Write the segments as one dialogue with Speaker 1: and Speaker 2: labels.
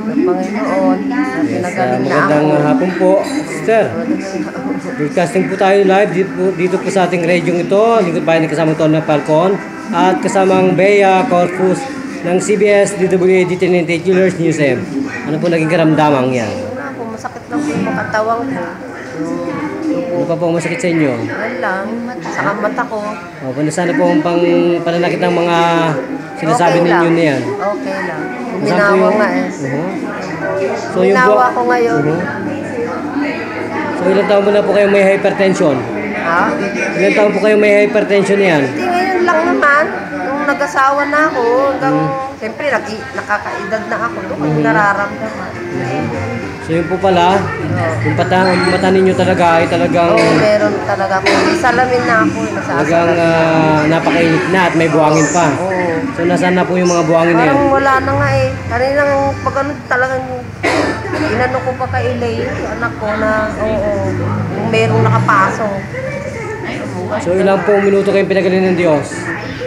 Speaker 1: ng Panginoon na pinagaling na ako.
Speaker 2: Magandang hapon po, Sister. Broadcasting po tayo live dito po sa ating radyong ito. Lingkod Bayan ng kasamang Tony Falcon at kasamang Bea Corpus ng CBS DWAD Trinity Killers News M. Ano po naging karamdamang yan?
Speaker 1: Wala po, masakit lang po yung makatawang ko.
Speaker 2: Ano pa po ang masakit sa inyo?
Speaker 1: Yan lang, saka mata ko.
Speaker 2: O, sana po ang pananakit ng mga sinasabi
Speaker 1: Okay
Speaker 2: ninyo
Speaker 1: lang.
Speaker 2: na yan.
Speaker 1: Okay lang.
Speaker 2: Saan po
Speaker 1: Uminawa
Speaker 2: yung-
Speaker 1: nga eh.
Speaker 2: So, yung
Speaker 1: Uminawa ko ngayon.
Speaker 2: So, ilang taon mo na po kayo may hypertension?
Speaker 1: Ha?
Speaker 2: Ilang taon po kayo may hypertension yan?
Speaker 1: Hindi ngayon lang naman. Nung nag-asawa na ako, hanggang, siyempre nakakaedad na ako. Doon ko nararamdaman.
Speaker 2: So, yun po pala, yung mata ninyo talaga ay talagang
Speaker 1: Oo, meron talaga ako. May salamin na ako.
Speaker 2: talagang napakainit na at may buhangin pa.
Speaker 1: Oo.
Speaker 2: So, nasaan na po yung mga buhangin na yan?
Speaker 1: Parang wala na nga eh. Kaninang pag ano talagang inano ko pa kay Elaine, anak ko na, oo, yung merong nakapasok.
Speaker 2: So, ilang pong minuto kayong pinagaling ng Diyos?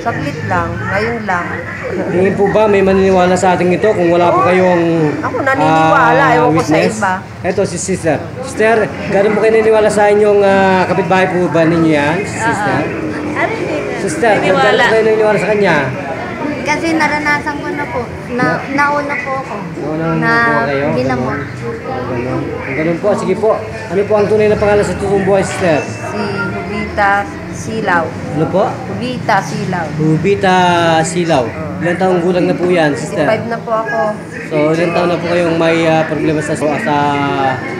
Speaker 1: Saglit lang, ngayon lang.
Speaker 2: Ngayon po ba may maniniwala sa ating ito kung wala po kayong
Speaker 1: Ako naniniwala, ewan ko sa
Speaker 2: witness?
Speaker 1: iba.
Speaker 2: Ito si Sister. Sister, gano'n po kayo naniniwala sa inyong kapitbahay po ba ninyo yan? Sister? Sister, gano'n po kayo naniniwala sa kanya?
Speaker 3: Kasi naranasan ko na po, nauna po ako
Speaker 2: Naunang
Speaker 3: na
Speaker 2: po kayo?
Speaker 3: ginamot.
Speaker 2: Ganun. Kung ganun po, sige po. Ano po ang tunay na pangalan sa totoong buhay, Sister?
Speaker 1: Si Hubita Silaw.
Speaker 2: Ano po?
Speaker 1: Hubita Silaw.
Speaker 2: Rubita Silaw. Ilang taong gulang na po yan, Sister?
Speaker 1: 5 na po ako.
Speaker 2: So, ilang taon na po kayong may problema sa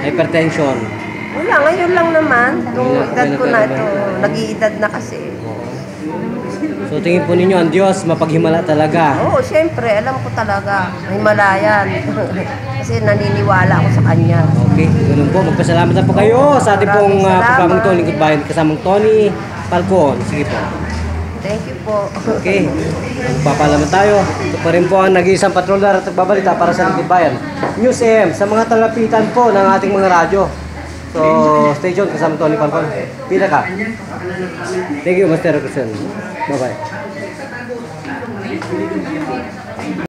Speaker 2: hypertension?
Speaker 1: Wala, ngayon lang naman. Nung
Speaker 2: Ngayon lang,
Speaker 1: edad ko na
Speaker 2: okay na
Speaker 1: ito, nag-iedad na kasi.
Speaker 2: So, tingin po ninyo, ang Diyos mapaghimala talaga.
Speaker 1: Oo, siyempre, alam ko talaga. Himalayan. Kasi naniniwala ako sa kanya.
Speaker 2: Okay, ganun po. Magpasalamat na po kayo sa ating pong
Speaker 1: Maraming
Speaker 2: programang
Speaker 1: salamat.
Speaker 2: ito, Lingkod Bayan, kasamang Tony Falcon. Sige po.
Speaker 1: Thank you po.
Speaker 2: Okay, magpapalaman tayo. Ito pa rin po ang nag-iisang patroller at nagbabalita para sa Lingkod Bayan. News AM, sa mga talapitan po ng ating mga radyo. So, stay tuned kasama Tony Falcon. Pila ka. Thank you, Master Rosen. Bye-bye.